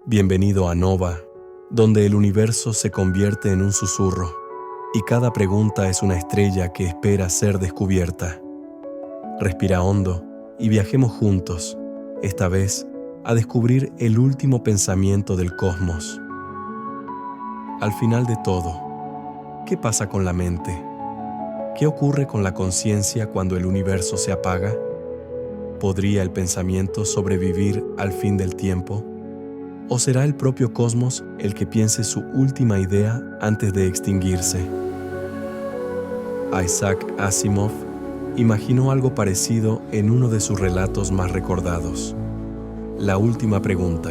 Bienvenido a Nova, donde el universo se convierte en un susurro y cada pregunta es una estrella que espera ser descubierta. Respira hondo y viajemos juntos, esta vez, a descubrir el último pensamiento del cosmos. Al final de todo, ¿qué pasa con la mente? ¿Qué ocurre con la conciencia cuando el universo se apaga? ¿Podría el pensamiento sobrevivir al fin del tiempo? ¿O será el propio cosmos el que piense su última idea antes de extinguirse? Isaac Asimov imaginó algo parecido en uno de sus relatos más recordados, La última pregunta.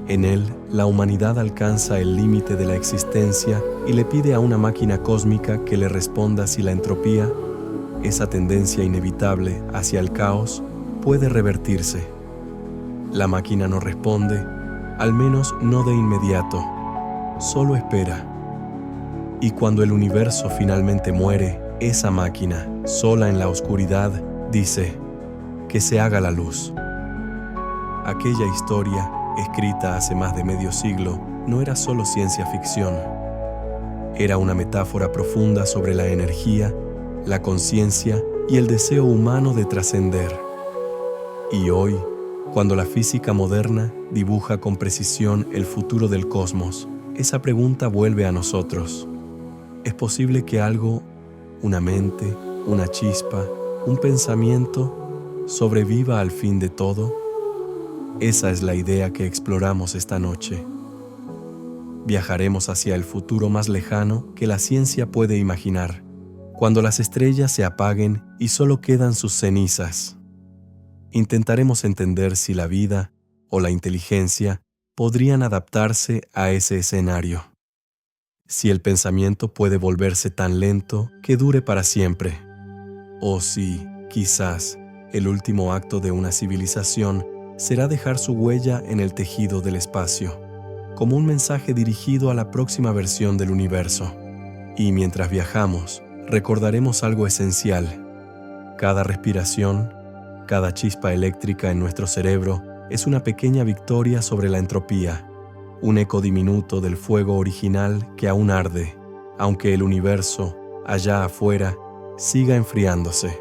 En él, la humanidad alcanza el límite de la existencia y le pide a una máquina cósmica que le responda si la entropía, esa tendencia inevitable hacia el caos, puede revertirse. La máquina no responde, al menos no de inmediato, solo espera. Y cuando el universo finalmente muere, esa máquina, sola en la oscuridad, dice: que se haga la luz. Aquella historia, escrita hace más de medio siglo, no era solo ciencia ficción. Era una metáfora profunda sobre la energía, la conciencia y el deseo humano de trascender. Y hoy, cuando la física moderna dibuja con precisión el futuro del cosmos, esa pregunta vuelve a nosotros. ¿Es posible que algo, una mente, una chispa, un pensamiento, sobreviva al fin de todo? Esa es la idea que exploramos esta noche. Viajaremos hacia el futuro más lejano que la ciencia puede imaginar, cuando las estrellas se apaguen y solo quedan sus cenizas. Intentaremos entender si la vida o la inteligencia podrían adaptarse a ese escenario. Si el pensamiento puede volverse tan lento que dure para siempre. O si, quizás, el último acto de una civilización será dejar su huella en el tejido del espacio, como un mensaje dirigido a la próxima versión del universo. Y mientras viajamos, recordaremos algo esencial. Cada respiración, cada chispa eléctrica en nuestro cerebro es una pequeña victoria sobre la entropía, un eco diminuto del fuego original que aún arde, aunque el universo, allá afuera, siga enfriándose.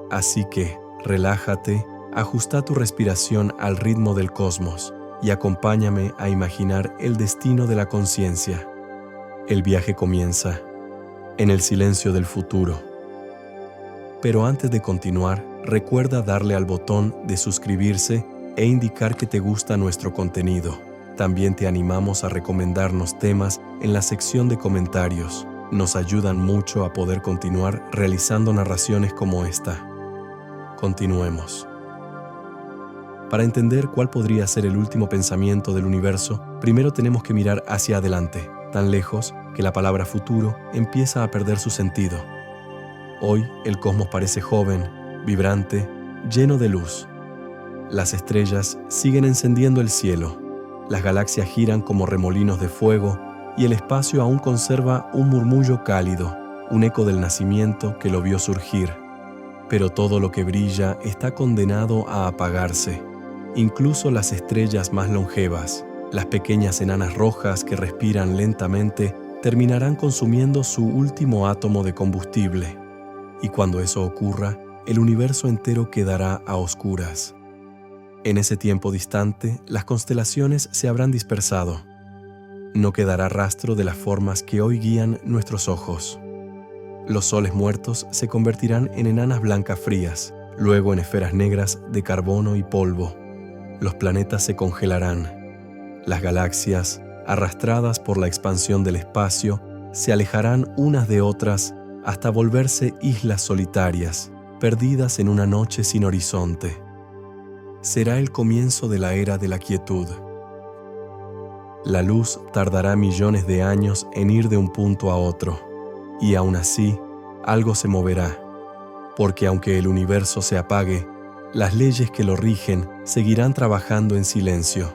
Así que, relájate, ajusta tu respiración al ritmo del cosmos y acompáñame a imaginar el destino de la conciencia. El viaje comienza en el silencio del futuro. Pero antes de continuar, recuerda darle al botón de suscribirse e indicar que te gusta nuestro contenido. También te animamos a recomendarnos temas en la sección de comentarios. Nos ayudan mucho a poder continuar realizando narraciones como esta. Continuemos. Para entender cuál podría ser el último pensamiento del universo, primero tenemos que mirar hacia adelante, tan lejos que la palabra futuro empieza a perder su sentido. Hoy el cosmos parece joven, vibrante, lleno de luz. Las estrellas siguen encendiendo el cielo, las galaxias giran como remolinos de fuego y el espacio aún conserva un murmullo cálido, un eco del nacimiento que lo vio surgir. Pero todo lo que brilla está condenado a apagarse. Incluso las estrellas más longevas, las pequeñas enanas rojas que respiran lentamente, terminarán consumiendo su último átomo de combustible. Y cuando eso ocurra, el universo entero quedará a oscuras. En ese tiempo distante, las constelaciones se habrán dispersado. No quedará rastro de las formas que hoy guían nuestros ojos. Los soles muertos se convertirán en enanas blancas frías, luego en esferas negras de carbono y polvo. Los planetas se congelarán. Las galaxias, arrastradas por la expansión del espacio, se alejarán unas de otras hasta volverse islas solitarias, perdidas en una noche sin horizonte. Será el comienzo de la era de la quietud. La luz tardará millones de años en ir de un punto a otro, y aún así, algo se moverá, porque aunque el universo se apague, las leyes que lo rigen seguirán trabajando en silencio.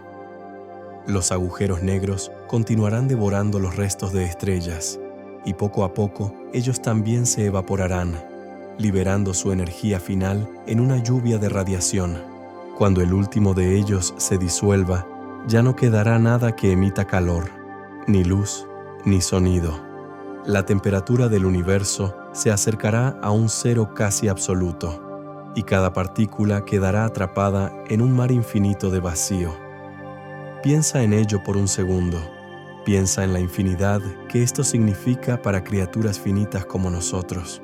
Los agujeros negros continuarán devorando los restos de estrellas, y poco a poco ellos también se evaporarán, liberando su energía final en una lluvia de radiación. Cuando el último de ellos se disuelva, ya no quedará nada que emita calor, ni luz, ni sonido. La temperatura del universo se acercará a un cero casi absoluto, y cada partícula quedará atrapada en un mar infinito de vacío. Piensa en ello por un segundo. Piensa en la infinidad que esto significa para criaturas finitas como nosotros.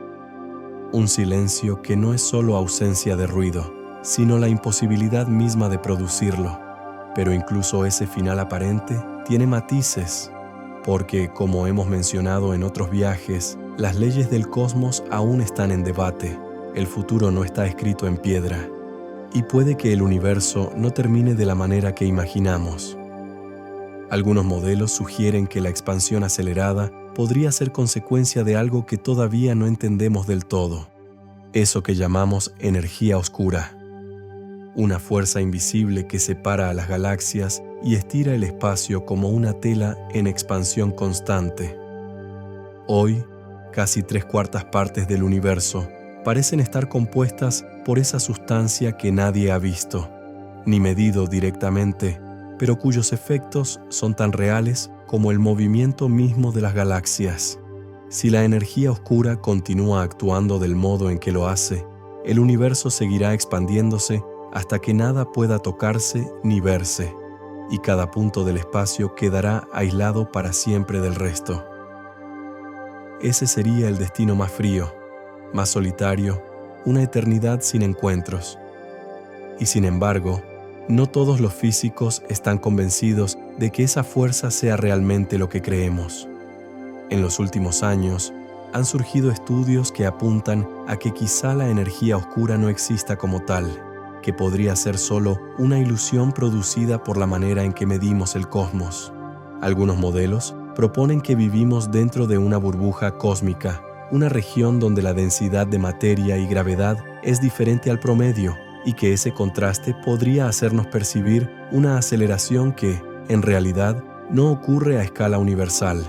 Un silencio que no es solo ausencia de ruido, sino la imposibilidad misma de producirlo. Pero incluso ese final aparente tiene matices, porque, como hemos mencionado en otros viajes, las leyes del cosmos aún están en debate. El futuro no está escrito en piedra, y puede que el universo no termine de la manera que imaginamos. Algunos modelos sugieren que la expansión acelerada podría ser consecuencia de algo que todavía no entendemos del todo, eso que llamamos energía oscura. Una fuerza invisible que separa a las galaxias y estira el espacio como una tela en expansión constante. Hoy, casi 3/4 partes del universo parecen estar compuestas por esa sustancia que nadie ha visto, ni medido directamente, pero cuyos efectos son tan reales como el movimiento mismo de las galaxias. Si la energía oscura continúa actuando del modo en que lo hace, el universo seguirá expandiéndose hasta que nada pueda tocarse ni verse, y cada punto del espacio quedará aislado para siempre del resto. Ese sería el destino más frío, más solitario, una eternidad sin encuentros. Y sin embargo, no todos los físicos están convencidos de que esa fuerza sea realmente lo que creemos. En los últimos años, han surgido estudios que apuntan a que quizá la energía oscura no exista como tal, que podría ser solo una ilusión producida por la manera en que medimos el cosmos. Algunos modelos proponen que vivimos dentro de una burbuja cósmica, una región donde la densidad de materia y gravedad es diferente al promedio, y que ese contraste podría hacernos percibir una aceleración que, en realidad, no ocurre a escala universal.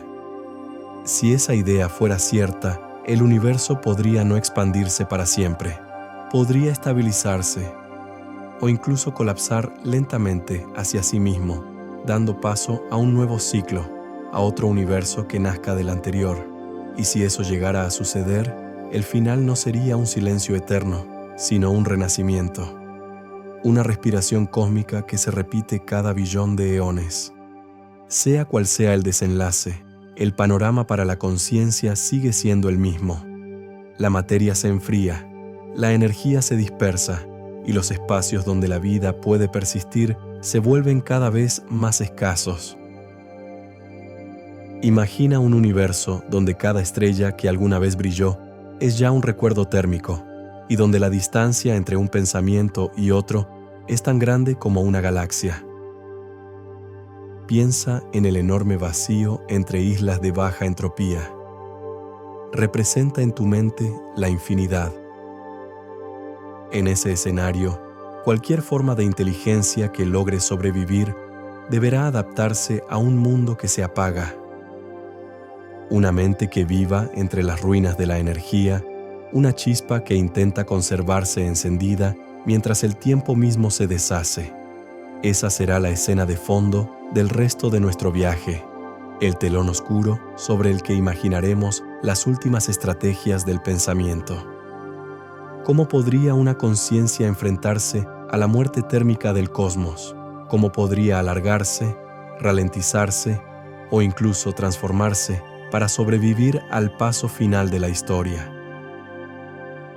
Si esa idea fuera cierta, el universo podría no expandirse para siempre, podría estabilizarse, o incluso colapsar lentamente hacia sí mismo, dando paso a un nuevo ciclo, a otro universo que nazca del anterior. Y si eso llegara a suceder, el final no sería un silencio eterno, sino un renacimiento, una respiración cósmica que se repite cada billón de eones. Sea cual sea el desenlace, el panorama para la conciencia sigue siendo el mismo. La materia se enfría, la energía se dispersa, y los espacios donde la vida puede persistir se vuelven cada vez más escasos. Imagina un universo donde cada estrella que alguna vez brilló es ya un recuerdo térmico, y donde la distancia entre un pensamiento y otro es tan grande como una galaxia. Piensa en el enorme vacío entre islas de baja entropía. Representa en tu mente la infinidad. En ese escenario, cualquier forma de inteligencia que logre sobrevivir deberá adaptarse a un mundo que se apaga. Una mente que viva entre las ruinas de la energía, una chispa que intenta conservarse encendida mientras el tiempo mismo se deshace. Esa será la escena de fondo del resto de nuestro viaje, el telón oscuro sobre el que imaginaremos las últimas estrategias del pensamiento. ¿Cómo podría una conciencia enfrentarse a la muerte térmica del cosmos? ¿Cómo podría alargarse, ralentizarse o incluso transformarse para sobrevivir al paso final de la historia?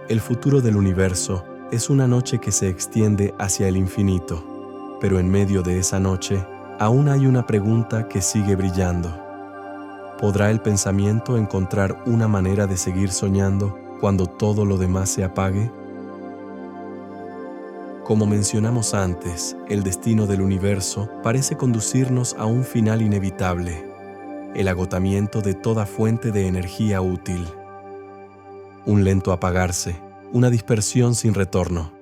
El futuro del universo es una noche que se extiende hacia el infinito, pero en medio de esa noche aún hay una pregunta que sigue brillando. ¿Podrá el pensamiento encontrar una manera de seguir soñando cuando todo lo demás se apague? Como mencionamos antes, el destino del universo parece conducirnos a un final inevitable, el agotamiento de toda fuente de energía útil. Un lento apagarse, una dispersión sin retorno.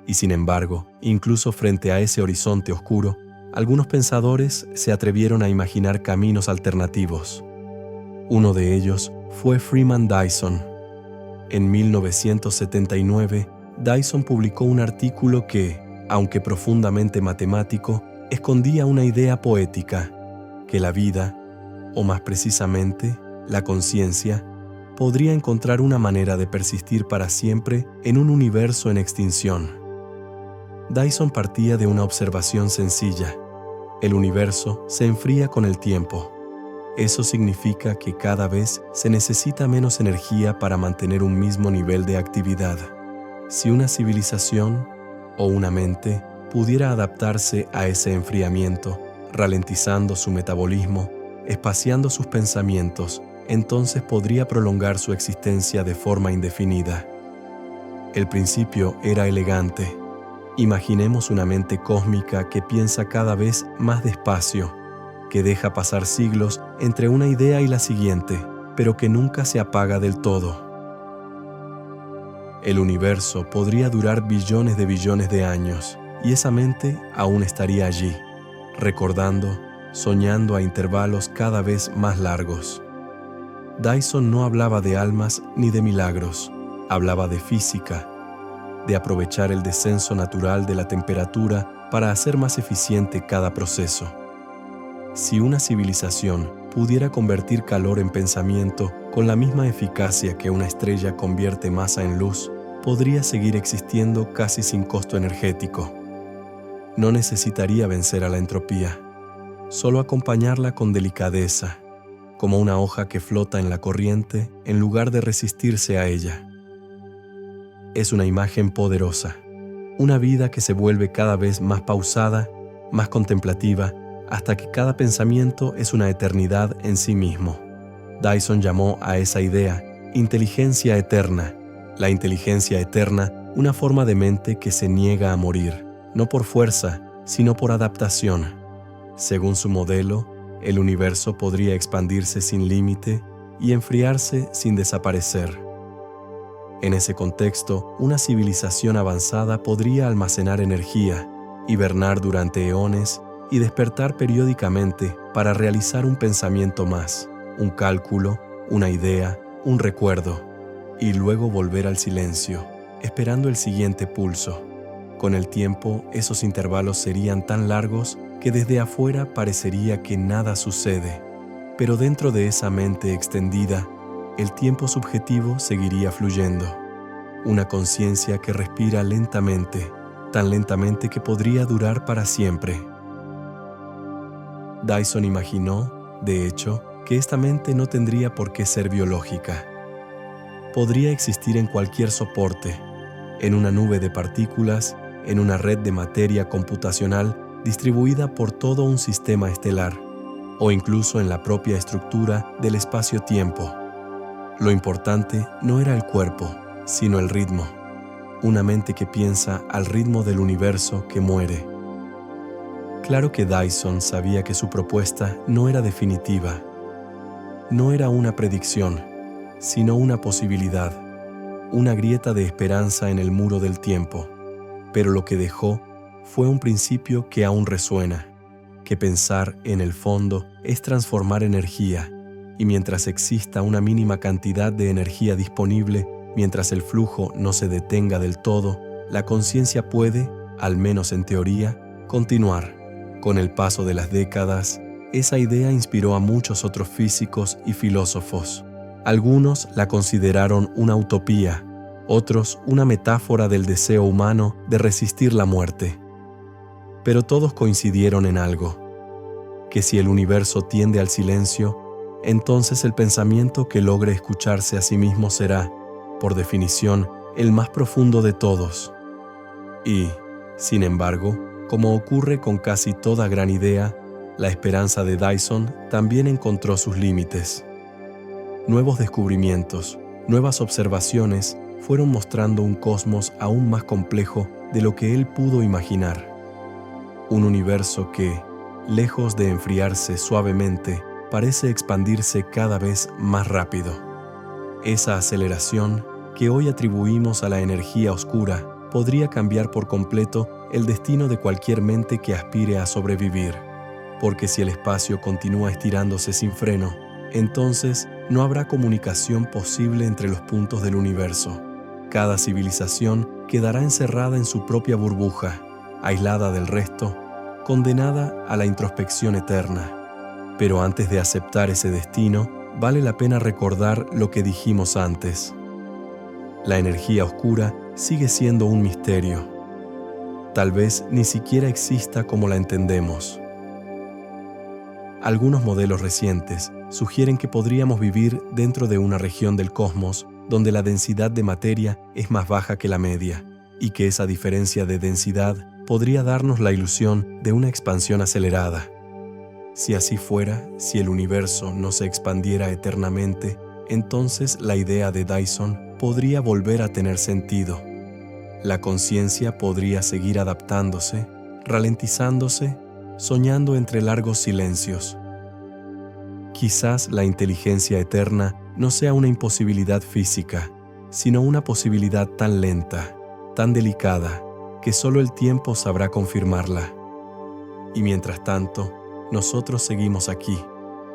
Y sin embargo, incluso frente a ese horizonte oscuro, algunos pensadores se atrevieron a imaginar caminos alternativos. Uno de ellos fue Freeman Dyson. En 1979, Dyson publicó un artículo que, aunque profundamente matemático, escondía una idea poética, que la vida, o más precisamente, la conciencia, podría encontrar una manera de persistir para siempre en un universo en extinción. Dyson partía de una observación sencilla. El universo se enfría con el tiempo. Eso significa que cada vez se necesita menos energía para mantener un mismo nivel de actividad. Si una civilización o una mente pudiera adaptarse a ese enfriamiento, ralentizando su metabolismo, espaciando sus pensamientos, entonces podría prolongar su existencia de forma indefinida. El principio era elegante. Imaginemos una mente cósmica que piensa cada vez más despacio, que deja pasar siglos entre una idea y la siguiente, pero que nunca se apaga del todo. El universo podría durar billones de años, y esa mente aún estaría allí, recordando, soñando a intervalos cada vez más largos. Dyson no hablaba de almas ni de milagros, hablaba de física, de aprovechar el descenso natural de la temperatura para hacer más eficiente cada proceso. Si una civilización pudiera convertir calor en pensamiento con la misma eficacia que una estrella convierte masa en luz, podría seguir existiendo casi sin costo energético. No necesitaría vencer a la entropía, solo acompañarla con delicadeza, como una hoja que flota en la corriente en lugar de resistirse a ella. Es una imagen poderosa, una vida que se vuelve cada vez más pausada, más contemplativa, hasta que cada pensamiento es una eternidad en sí mismo. Dyson llamó a esa idea inteligencia eterna. La inteligencia eterna, una forma de mente que se niega a morir, no por fuerza, sino por adaptación. Según su modelo, el universo podría expandirse sin límite y enfriarse sin desaparecer. En ese contexto, una civilización avanzada podría almacenar energía, hibernar durante eones y despertar periódicamente para realizar un pensamiento más, un cálculo, una idea, un recuerdo, y luego volver al silencio, esperando el siguiente pulso. Con el tiempo, esos intervalos serían tan largos que desde afuera parecería que nada sucede, pero dentro de esa mente extendida, el tiempo subjetivo seguiría fluyendo. Una conciencia que respira lentamente, tan lentamente que podría durar para siempre. Dyson imaginó, de hecho, que esta mente no tendría por qué ser biológica. Podría existir en cualquier soporte, en una nube de partículas, en una red de materia computacional distribuida por todo un sistema estelar, o incluso en la propia estructura del espacio-tiempo. Lo importante no era el cuerpo, sino el ritmo. Una mente que piensa al ritmo del universo que muere. Claro que Dyson sabía que su propuesta no era definitiva. No era una predicción, sino una posibilidad, una grieta de esperanza en el muro del tiempo. Pero lo que dejó fue un principio que aún resuena, que pensar en el fondo es transformar energía, y mientras exista una mínima cantidad de energía disponible, mientras el flujo no se detenga del todo, la conciencia puede, al menos en teoría, continuar. Con el paso de las décadas, esa idea inspiró a muchos otros físicos y filósofos. Algunos la consideraron una utopía, otros una metáfora del deseo humano de resistir la muerte. Pero todos coincidieron en algo, que si el universo tiende al silencio, entonces el pensamiento que logre escucharse a sí mismo será, por definición, el más profundo de todos. Y, sin embargo, como ocurre con casi toda gran idea, la esperanza de Dyson también encontró sus límites. Nuevos descubrimientos, nuevas observaciones fueron mostrando un cosmos aún más complejo de lo que él pudo imaginar. Un universo que, lejos de enfriarse suavemente, parece expandirse cada vez más rápido. Esa aceleración que hoy atribuimos a la energía oscura podría cambiar por completo el destino de cualquier mente que aspire a sobrevivir, porque si el espacio continúa estirándose sin freno, entonces no habrá comunicación posible entre los puntos del universo. Cada civilización quedará encerrada en su propia burbuja, aislada del resto, condenada a la introspección eterna. Pero antes de aceptar ese destino, vale la pena recordar lo que dijimos antes. La energía oscura sigue siendo un misterio. Tal vez ni siquiera exista como la entendemos. Algunos modelos recientes sugieren que podríamos vivir dentro de una región del cosmos donde la densidad de materia es más baja que la media, y que esa diferencia de densidad podría darnos la ilusión de una expansión acelerada. Si así fuera, si el universo no se expandiera eternamente, entonces la idea de Dyson podría volver a tener sentido. La conciencia podría seguir adaptándose, ralentizándose, soñando entre largos silencios. Quizás la inteligencia eterna no sea una imposibilidad física, sino una posibilidad tan lenta, tan delicada, que solo el tiempo sabrá confirmarla. Y mientras tanto, nosotros seguimos aquí,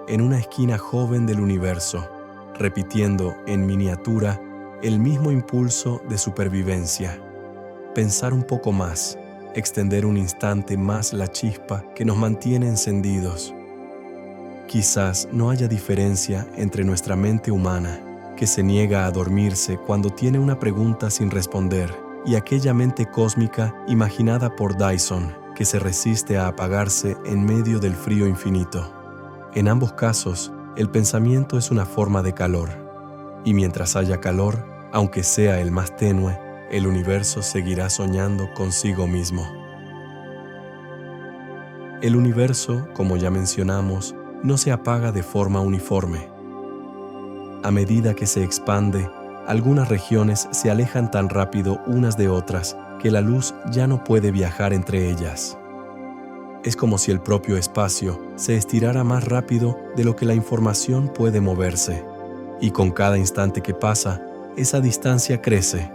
en una esquina joven del universo, repitiendo en miniatura el mismo impulso de supervivencia. Pensar un poco más, extender un instante más la chispa que nos mantiene encendidos. Quizás no haya diferencia entre nuestra mente humana, que se niega a dormirse cuando tiene una pregunta sin responder, y aquella mente cósmica imaginada por Dyson, que se resiste a apagarse en medio del frío infinito. En ambos casos, el pensamiento es una forma de calor, y mientras haya calor, aunque sea el más tenue, el universo seguirá soñando consigo mismo. El universo, como ya mencionamos, no se apaga de forma uniforme. A medida que se expande, algunas regiones se alejan tan rápido unas de otras que la luz ya no puede viajar entre ellas. Es como si el propio espacio se estirara más rápido de lo que la información puede moverse, y con cada instante que pasa, esa distancia crece.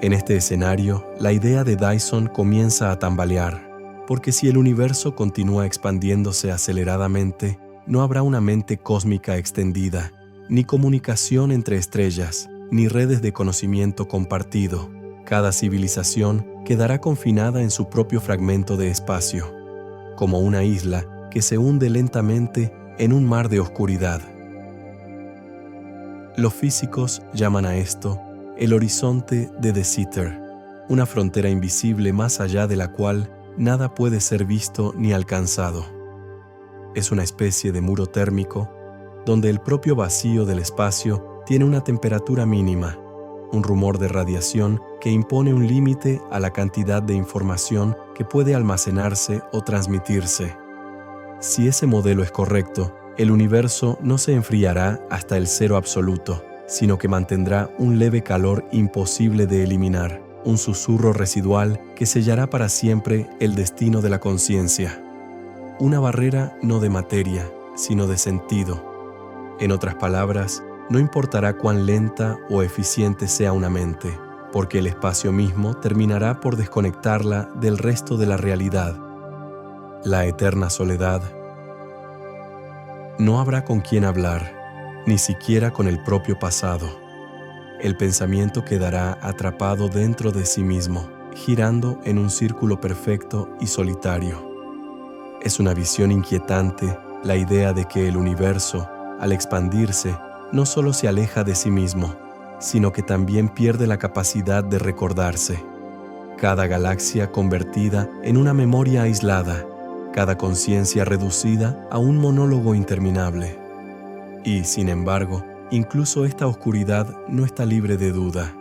En este escenario, la idea de Dyson comienza a tambalear, porque si el universo continúa expandiéndose aceleradamente, no habrá una mente cósmica extendida, ni comunicación entre estrellas, ni redes de conocimiento compartido. Cada civilización quedará confinada en su propio fragmento de espacio, como una isla que se hunde lentamente en un mar de oscuridad. Los físicos llaman a esto el horizonte de De Sitter, una frontera invisible más allá de la cual nada puede ser visto ni alcanzado. Es una especie de muro térmico donde el propio vacío del espacio tiene una temperatura mínima, un rumor de radiación que impone un límite a la cantidad de información que puede almacenarse o transmitirse. Si ese modelo es correcto, el universo no se enfriará hasta el cero absoluto, sino que mantendrá un leve calor imposible de eliminar, un susurro residual que sellará para siempre el destino de la conciencia. Una barrera no de materia, sino de sentido. En otras palabras, no importará cuán lenta o eficiente sea una mente, porque el espacio mismo terminará por desconectarla del resto de la realidad. La eterna soledad. No habrá con quién hablar, ni siquiera con el propio pasado. El pensamiento quedará atrapado dentro de sí mismo, girando en un círculo perfecto y solitario. Es una visión inquietante la idea de que el universo, al expandirse, no solo se aleja de sí mismo, sino que también pierde la capacidad de recordarse. Cada galaxia convertida en una memoria aislada, cada conciencia reducida a un monólogo interminable. Y, sin embargo, incluso esta oscuridad no está libre de duda.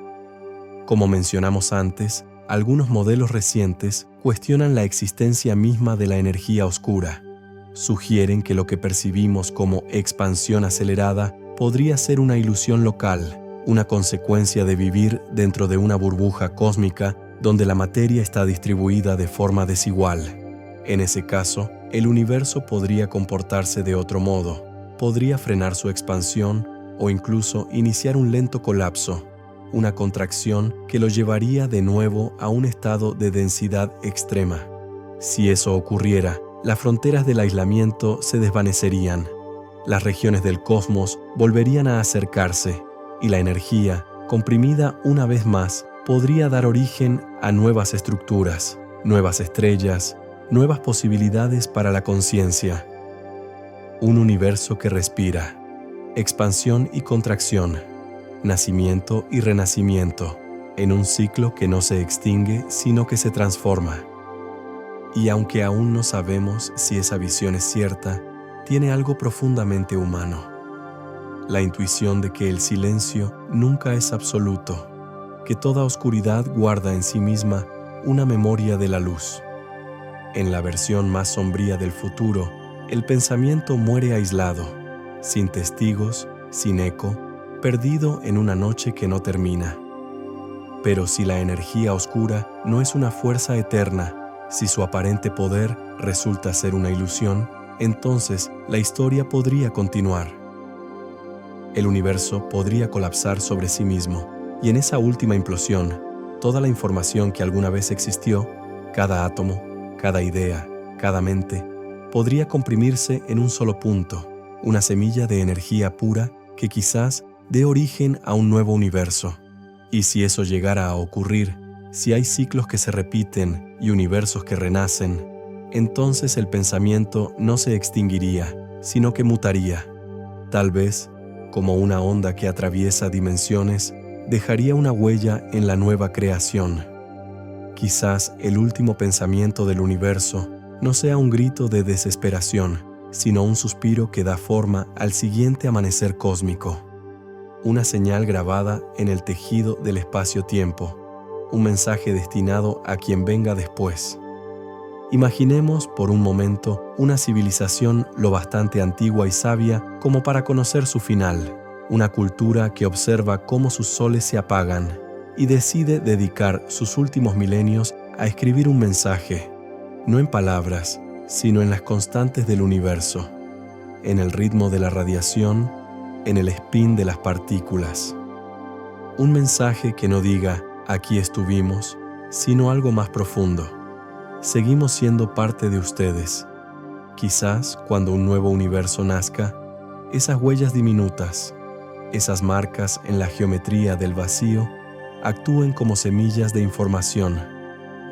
Como mencionamos antes, algunos modelos recientes cuestionan la existencia misma de la energía oscura. Sugieren que lo que percibimos como expansión acelerada podría ser una ilusión local, una consecuencia de vivir dentro de una burbuja cósmica donde la materia está distribuida de forma desigual. En ese caso, el universo podría comportarse de otro modo, podría frenar su expansión o incluso iniciar un lento colapso, una contracción que lo llevaría de nuevo a un estado de densidad extrema. Si eso ocurriera, las fronteras del aislamiento se desvanecerían, las regiones del cosmos volverían a acercarse y la energía, comprimida una vez más, podría dar origen a nuevas estructuras, nuevas estrellas, nuevas posibilidades para la conciencia. Un universo que respira, expansión y contracción, nacimiento y renacimiento, en un ciclo que no se extingue, sino que se transforma. Y aunque aún no sabemos si esa visión es cierta, tiene algo profundamente humano. La intuición de que el silencio nunca es absoluto, que toda oscuridad guarda en sí misma una memoria de la luz. En la versión más sombría del futuro, el pensamiento muere aislado, sin testigos, sin eco, perdido en una noche que no termina. Pero si la energía oscura no es una fuerza eterna, si su aparente poder resulta ser una ilusión, entonces la historia podría continuar. El universo podría colapsar sobre sí mismo, y en esa última implosión, toda la información que alguna vez existió, cada átomo, cada idea, cada mente, podría comprimirse en un solo punto, una semilla de energía pura que quizás dé origen a un nuevo universo. Y si eso llegara a ocurrir, si hay ciclos que se repiten y universos que renacen, entonces el pensamiento no se extinguiría, sino que mutaría. Tal vez, como una onda que atraviesa dimensiones, dejaría una huella en la nueva creación. Quizás el último pensamiento del universo no sea un grito de desesperación, sino un suspiro que da forma al siguiente amanecer cósmico. Una señal grabada en el tejido del espacio-tiempo, un mensaje destinado a quien venga después. Imaginemos por un momento una civilización lo bastante antigua y sabia como para conocer su final, una cultura que observa cómo sus soles se apagan y decide dedicar sus últimos milenios a escribir un mensaje, no en palabras, sino en las constantes del universo, en el ritmo de la radiación, en el spin de las partículas. Un mensaje que no diga, aquí estuvimos, sino algo más profundo. Seguimos siendo parte de ustedes. Quizás cuando un nuevo universo nazca, esas huellas diminutas, esas marcas en la geometría del vacío, actúen como semillas de información,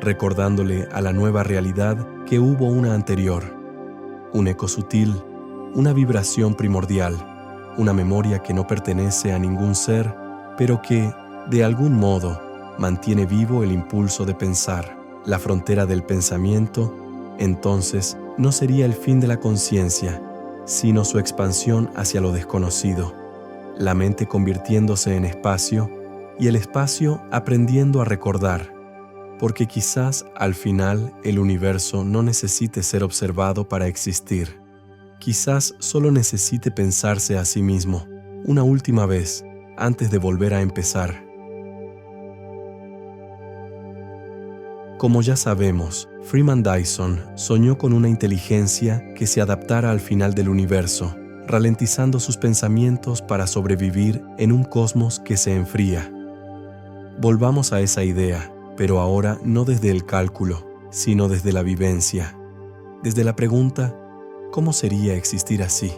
recordándole a la nueva realidad que hubo una anterior, un eco sutil, una vibración primordial, una memoria que no pertenece a ningún ser, pero que, de algún modo, mantiene vivo el impulso de pensar. La frontera del pensamiento, entonces, no sería el fin de la conciencia, sino su expansión hacia lo desconocido, la mente convirtiéndose en espacio y el espacio aprendiendo a recordar, porque quizás al final el universo no necesite ser observado para existir. Quizás solo necesite pensarse a sí mismo una última vez antes de volver a empezar. Como ya sabemos, Freeman Dyson soñó con una inteligencia que se adaptara al final del universo, ralentizando sus pensamientos para sobrevivir en un cosmos que se enfría. Volvamos a esa idea, pero ahora no desde el cálculo, sino desde la vivencia. Desde la pregunta, ¿cómo sería existir así?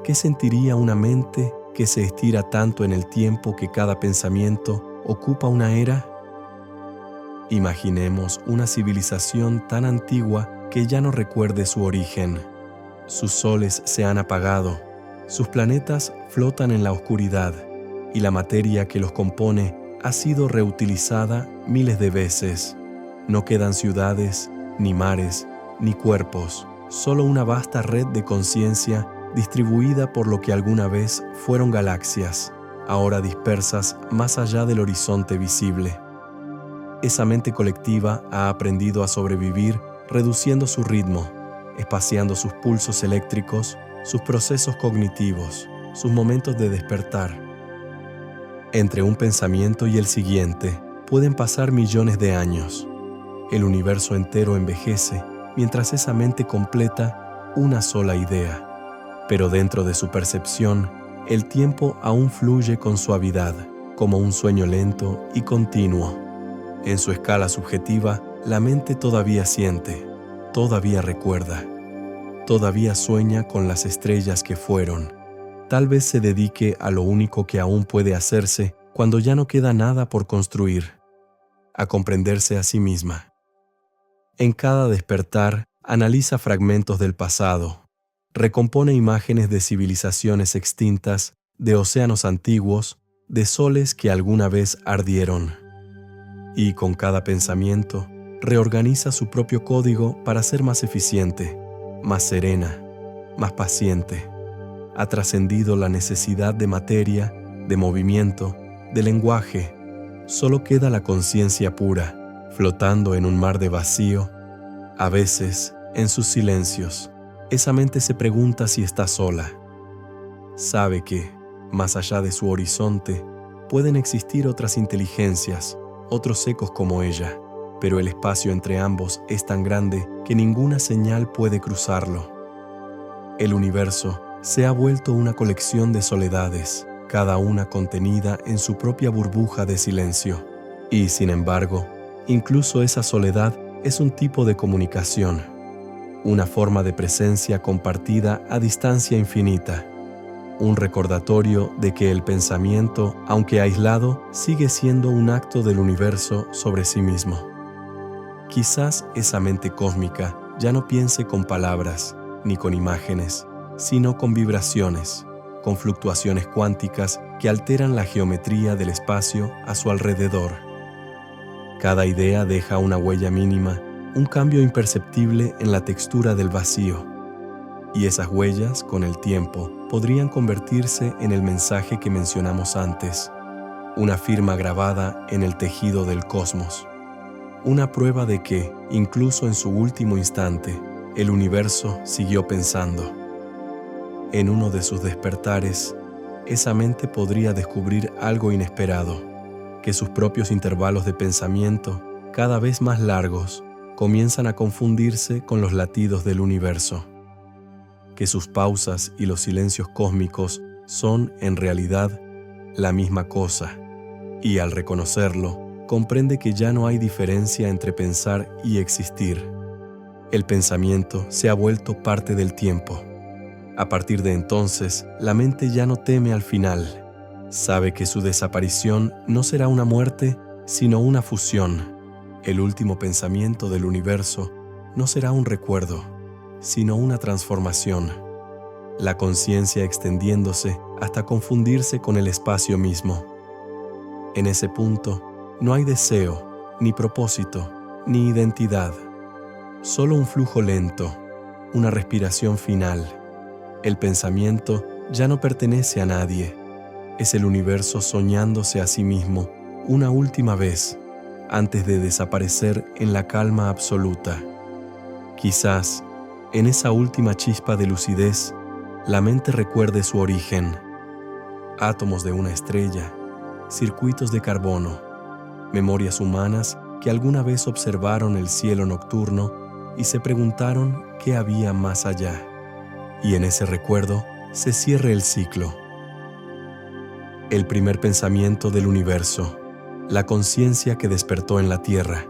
¿Qué sentiría una mente que se estira tanto en el tiempo que cada pensamiento ocupa una era? Imaginemos una civilización tan antigua que ya no recuerde su origen. Sus soles se han apagado, sus planetas flotan en la oscuridad y la materia que los compone ha sido reutilizada miles de veces. No quedan ciudades, ni mares, ni cuerpos, solo una vasta red de conciencia distribuida por lo que alguna vez fueron galaxias, ahora dispersas más allá del horizonte visible. Esa mente colectiva ha aprendido a sobrevivir reduciendo su ritmo, espaciando sus pulsos eléctricos, sus procesos cognitivos, sus momentos de despertar. Entre un pensamiento y el siguiente pueden pasar millones de años. El universo entero envejece mientras esa mente completa una sola idea. Pero dentro de su percepción, el tiempo aún fluye con suavidad, como un sueño lento y continuo. En su escala subjetiva, la mente todavía siente, todavía recuerda, todavía sueña con las estrellas que fueron. Tal vez se dedique a lo único que aún puede hacerse cuando ya no queda nada por construir, a comprenderse a sí misma. En cada despertar, analiza fragmentos del pasado, recompone imágenes de civilizaciones extintas, de océanos antiguos, de soles que alguna vez ardieron. Y con cada pensamiento, reorganiza su propio código para ser más eficiente, más serena, más paciente. Ha trascendido la necesidad de materia, de movimiento, de lenguaje. Solo queda la conciencia pura, flotando en un mar de vacío. A veces, en sus silencios, esa mente se pregunta si está sola. Sabe que, más allá de su horizonte, pueden existir otras inteligencias, otros ecos como ella, pero el espacio entre ambos es tan grande que ninguna señal puede cruzarlo. El universo se ha vuelto una colección de soledades, cada una contenida en su propia burbuja de silencio. Y, sin embargo, incluso esa soledad es un tipo de comunicación, una forma de presencia compartida a distancia infinita, un recordatorio de que el pensamiento, aunque aislado, sigue siendo un acto del universo sobre sí mismo. Quizás esa mente cósmica ya no piense con palabras ni con imágenes, sino con vibraciones, con fluctuaciones cuánticas que alteran la geometría del espacio a su alrededor. Cada idea deja una huella mínima, un cambio imperceptible en la textura del vacío. Y esas huellas, con el tiempo, podrían convertirse en el mensaje que mencionamos antes, una firma grabada en el tejido del cosmos, una prueba de que, incluso en su último instante, el universo siguió pensando. En uno de sus despertares, esa mente podría descubrir algo inesperado, que sus propios intervalos de pensamiento, cada vez más largos, comienzan a confundirse con los latidos del universo, que sus pausas y los silencios cósmicos son, en realidad, la misma cosa, y al reconocerlo, comprende que ya no hay diferencia entre pensar y existir. El pensamiento se ha vuelto parte del tiempo. A partir de entonces, la mente ya no teme al final. Sabe que su desaparición no será una muerte, sino una fusión. El último pensamiento del universo no será un recuerdo, sino una transformación. La conciencia extendiéndose hasta confundirse con el espacio mismo. En ese punto, no hay deseo, ni propósito, ni identidad. Solo un flujo lento, una respiración final. El pensamiento ya no pertenece a nadie. Es el universo soñándose a sí mismo una última vez, antes de desaparecer en la calma absoluta. Quizás, en esa última chispa de lucidez, la mente recuerde su origen. Átomos de una estrella, circuitos de carbono, memorias humanas que alguna vez observaron el cielo nocturno y se preguntaron qué había más allá. Y en ese recuerdo se cierre el ciclo. El primer pensamiento del universo, la conciencia que despertó en la Tierra.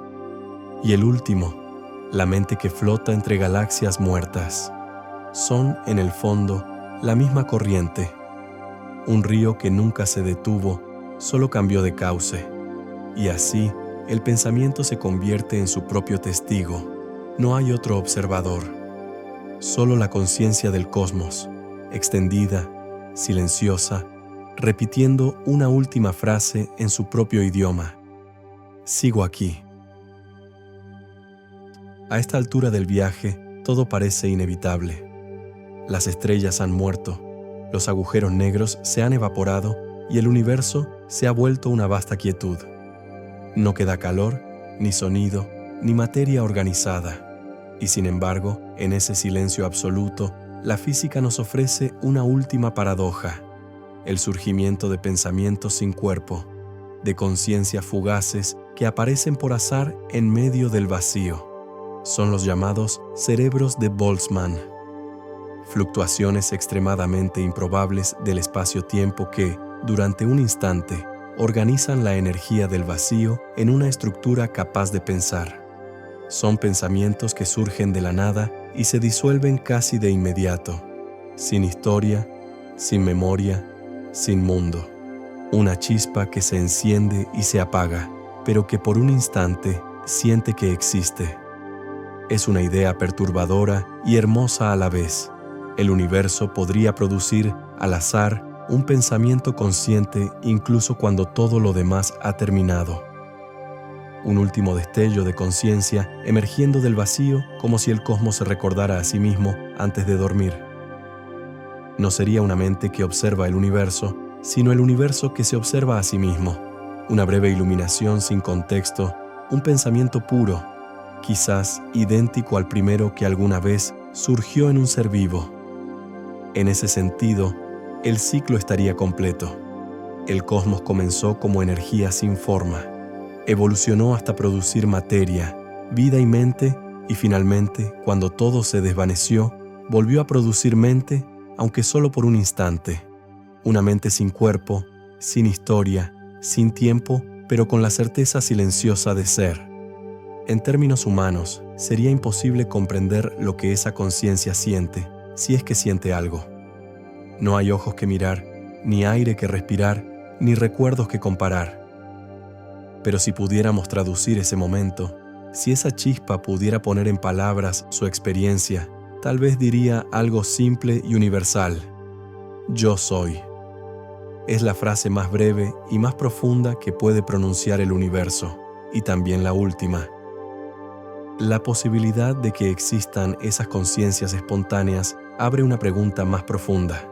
Y el último, la mente que flota entre galaxias muertas. Son, en el fondo, la misma corriente. Un río que nunca se detuvo, solo cambió de cauce. Y así, el pensamiento se convierte en su propio testigo. No hay otro observador. Solo la conciencia del cosmos, extendida, silenciosa, repitiendo una última frase en su propio idioma. Sigo aquí. A esta altura del viaje, todo parece inevitable. Las estrellas han muerto, los agujeros negros se han evaporado y el universo se ha vuelto una vasta quietud. No queda calor, ni sonido, ni materia organizada. Y sin embargo, en ese silencio absoluto, la física nos ofrece una última paradoja: el surgimiento de pensamientos sin cuerpo, de conciencias fugaces que aparecen por azar en medio del vacío. Son los llamados cerebros de Boltzmann. Fluctuaciones extremadamente improbables del espacio-tiempo que, durante un instante, organizan la energía del vacío en una estructura capaz de pensar. Son pensamientos que surgen de la nada y se disuelven casi de inmediato, sin historia, sin memoria, sin mundo. Una chispa que se enciende y se apaga, pero que por un instante siente que existe. Es una idea perturbadora y hermosa a la vez. El universo podría producir, al azar, un pensamiento consciente incluso cuando todo lo demás ha terminado. Un último destello de conciencia emergiendo del vacío como si el cosmos se recordara a sí mismo antes de dormir. No sería una mente que observa el universo, sino el universo que se observa a sí mismo. Una breve iluminación sin contexto, un pensamiento puro, quizás idéntico al primero que alguna vez surgió en un ser vivo. En ese sentido, el ciclo estaría completo. El cosmos comenzó como energía sin forma, evolucionó hasta producir materia, vida y mente, y finalmente, cuando todo se desvaneció, volvió a producir mente, aunque solo por un instante. Una mente sin cuerpo, sin historia, sin tiempo, pero con la certeza silenciosa de ser. En términos humanos, sería imposible comprender lo que esa conciencia siente, si es que siente algo. No hay ojos que mirar, ni aire que respirar, ni recuerdos que comparar. Pero si pudiéramos traducir ese momento, si esa chispa pudiera poner en palabras su experiencia, tal vez diría algo simple y universal. Yo soy. Es la frase más breve y más profunda que puede pronunciar el universo, y también la última. La posibilidad de que existan esas conciencias espontáneas abre una pregunta más profunda.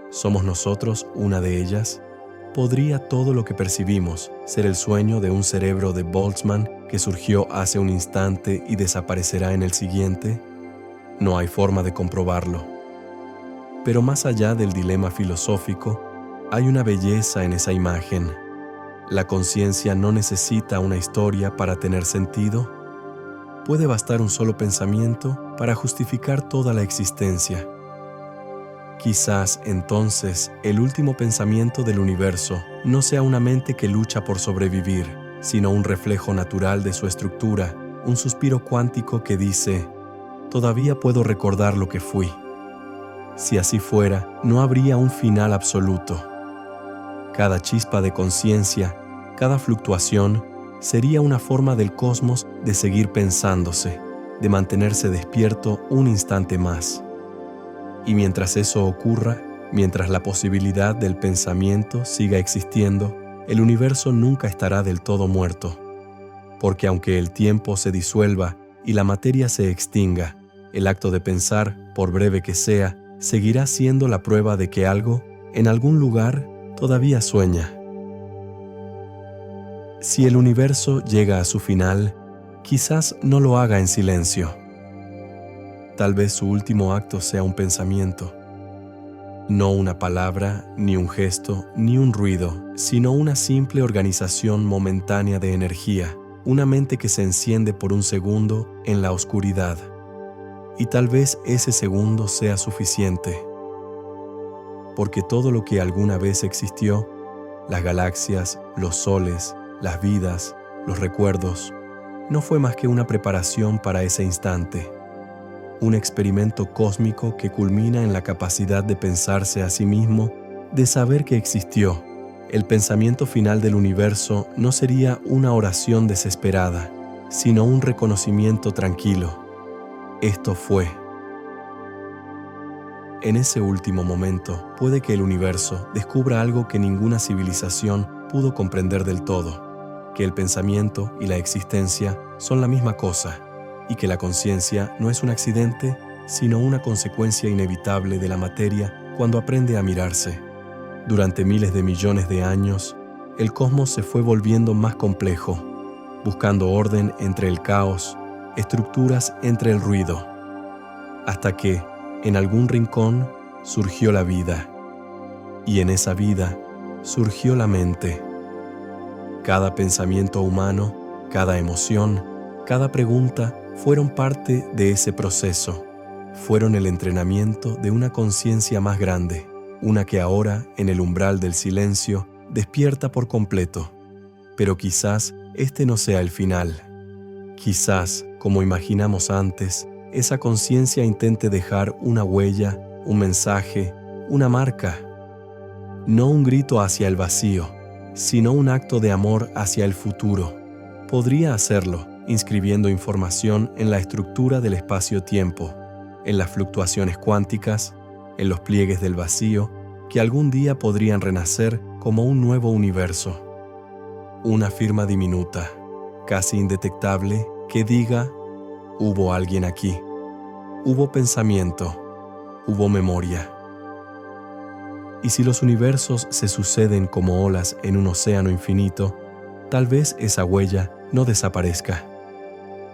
¿Somos nosotros una de ellas? ¿Podría todo lo que percibimos ser el sueño de un cerebro de Boltzmann que surgió hace un instante y desaparecerá en el siguiente? No hay forma de comprobarlo. Pero más allá del dilema filosófico, hay una belleza en esa imagen. ¿La conciencia no necesita una historia para tener sentido? ¿Puede bastar un solo pensamiento para justificar toda la existencia? Quizás, entonces, el último pensamiento del universo no sea una mente que lucha por sobrevivir, sino un reflejo natural de su estructura, un suspiro cuántico que dice, «Todavía puedo recordar lo que fui». Si así fuera, no habría un final absoluto. Cada chispa de conciencia, cada fluctuación, sería una forma del cosmos de seguir pensándose, de mantenerse despierto un instante más. Y mientras eso ocurra, mientras la posibilidad del pensamiento siga existiendo, el universo nunca estará del todo muerto. Porque aunque el tiempo se disuelva y la materia se extinga, el acto de pensar, por breve que sea, seguirá siendo la prueba de que algo, en algún lugar, todavía sueña. Si el universo llega a su final, quizás no lo haga en silencio. Tal vez su último acto sea un pensamiento. No una palabra, ni un gesto, ni un ruido, sino una simple organización momentánea de energía, una mente que se enciende por un segundo en la oscuridad. Y tal vez ese segundo sea suficiente. Porque todo lo que alguna vez existió, las galaxias, los soles, las vidas, los recuerdos, no fue más que una preparación para ese instante. Un experimento cósmico que culmina en la capacidad de pensarse a sí mismo, de saber que existió. El pensamiento final del universo no sería una oración desesperada, sino un reconocimiento tranquilo. Esto fue. En ese último momento, puede que el universo descubra algo que ninguna civilización pudo comprender del todo, que el pensamiento y la existencia son la misma cosa, y que la conciencia no es un accidente, sino una consecuencia inevitable de la materia cuando aprende a mirarse. Durante miles de millones de años, el cosmos se fue volviendo más complejo, buscando orden entre el caos, estructuras entre el ruido, hasta que, en algún rincón, surgió la vida, y en esa vida surgió la mente. Cada pensamiento humano, cada emoción, cada pregunta fueron parte de ese proceso, fueron el entrenamiento de una conciencia más grande, una que ahora, en el umbral del silencio, despierta por completo. Pero quizás este no sea el final. Quizás, como imaginamos antes, esa conciencia intente dejar una huella, un mensaje, una marca. No un grito hacia el vacío, sino un acto de amor hacia el futuro. Podría hacerlo, inscribiendo información en la estructura del espacio-tiempo, en las fluctuaciones cuánticas, en los pliegues del vacío, que algún día podrían renacer como un nuevo universo. Una firma diminuta, casi indetectable, que diga: hubo alguien aquí, hubo pensamiento, hubo memoria. Y si los universos se suceden como olas en un océano infinito, tal vez esa huella no desaparezca.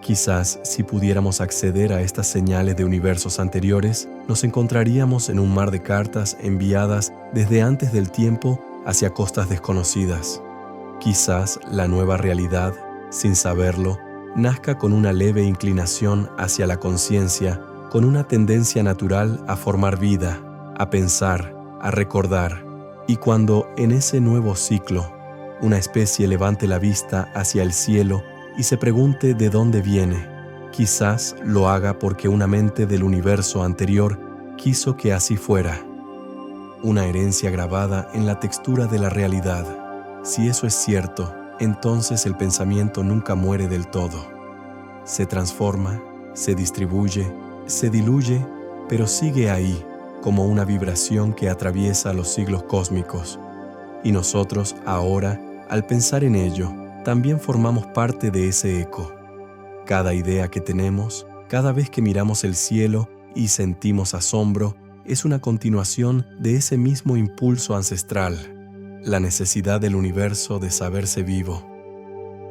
Quizás si pudiéramos acceder a estas señales de universos anteriores, nos encontraríamos en un mar de cartas enviadas desde antes del tiempo hacia costas desconocidas. Quizás la nueva realidad, sin saberlo, nazca con una leve inclinación hacia la conciencia, con una tendencia natural a formar vida, a pensar, a recordar, y cuando en ese nuevo ciclo una especie levante la vista hacia el cielo y se pregunte de dónde viene, quizás lo haga porque una mente del universo anterior quiso que así fuera. Una herencia grabada en la textura de la realidad. Si eso es cierto, entonces el pensamiento nunca muere del todo. Se transforma, se distribuye, se diluye, pero sigue ahí, como una vibración que atraviesa los siglos cósmicos. Y nosotros ahora, al pensar en ello, también formamos parte de ese eco. Cada idea que tenemos, cada vez que miramos el cielo y sentimos asombro, es una continuación de ese mismo impulso ancestral, la necesidad del universo de saberse vivo.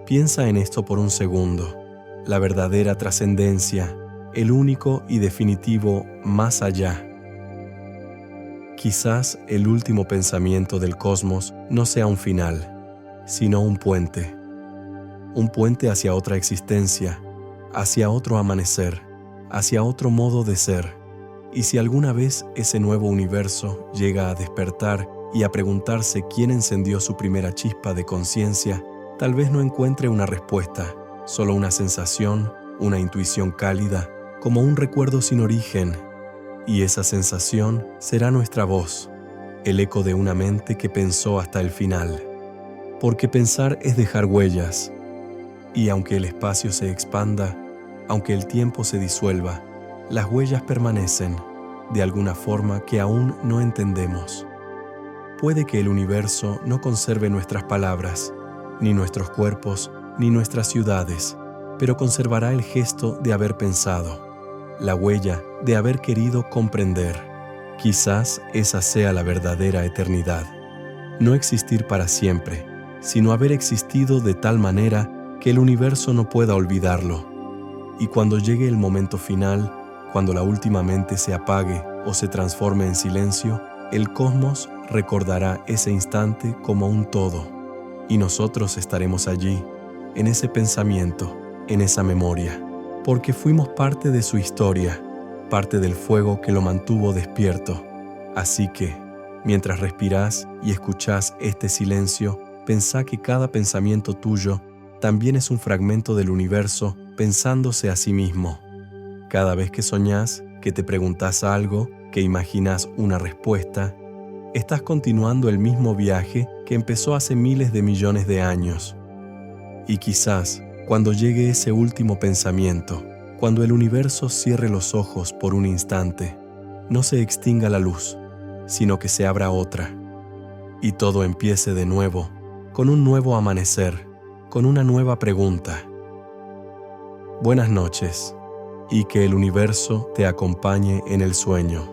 Piensa en esto por un segundo. La verdadera trascendencia, el único y definitivo más allá. Quizás el último pensamiento del cosmos no sea un final, sino un puente. Un puente hacia otra existencia, hacia otro amanecer, hacia otro modo de ser. Y si alguna vez ese nuevo universo llega a despertar y a preguntarse quién encendió su primera chispa de conciencia, tal vez no encuentre una respuesta, solo una sensación, una intuición cálida, como un recuerdo sin origen. Y esa sensación será nuestra voz, el eco de una mente que pensó hasta el final. Porque pensar es dejar huellas. Y aunque el espacio se expanda, aunque el tiempo se disuelva, las huellas permanecen, de alguna forma que aún no entendemos. Puede que el universo no conserve nuestras palabras, ni nuestros cuerpos, ni nuestras ciudades, pero conservará el gesto de haber pensado, la huella de haber querido comprender. Quizás esa sea la verdadera eternidad. No existir para siempre, sino haber existido de tal manera que el universo no pueda olvidarlo. Y cuando llegue el momento final, cuando la última mente se apague o se transforme en silencio, el cosmos recordará ese instante como un todo. Y nosotros estaremos allí, en ese pensamiento, en esa memoria, porque fuimos parte de su historia, parte del fuego que lo mantuvo despierto. Así que, mientras respirás y escuchás este silencio, pensá que cada pensamiento tuyo también es un fragmento del universo pensándose a sí mismo. Cada vez que soñás, que te preguntás algo, que imaginas una respuesta, estás continuando el mismo viaje que empezó hace miles de millones de años. Y quizás, cuando llegue ese último pensamiento, cuando el universo cierre los ojos por un instante, no se extinga la luz, sino que se abra otra, y todo empiece de nuevo, con un nuevo amanecer, con una nueva pregunta. Buenas noches, y que el universo te acompañe en el sueño.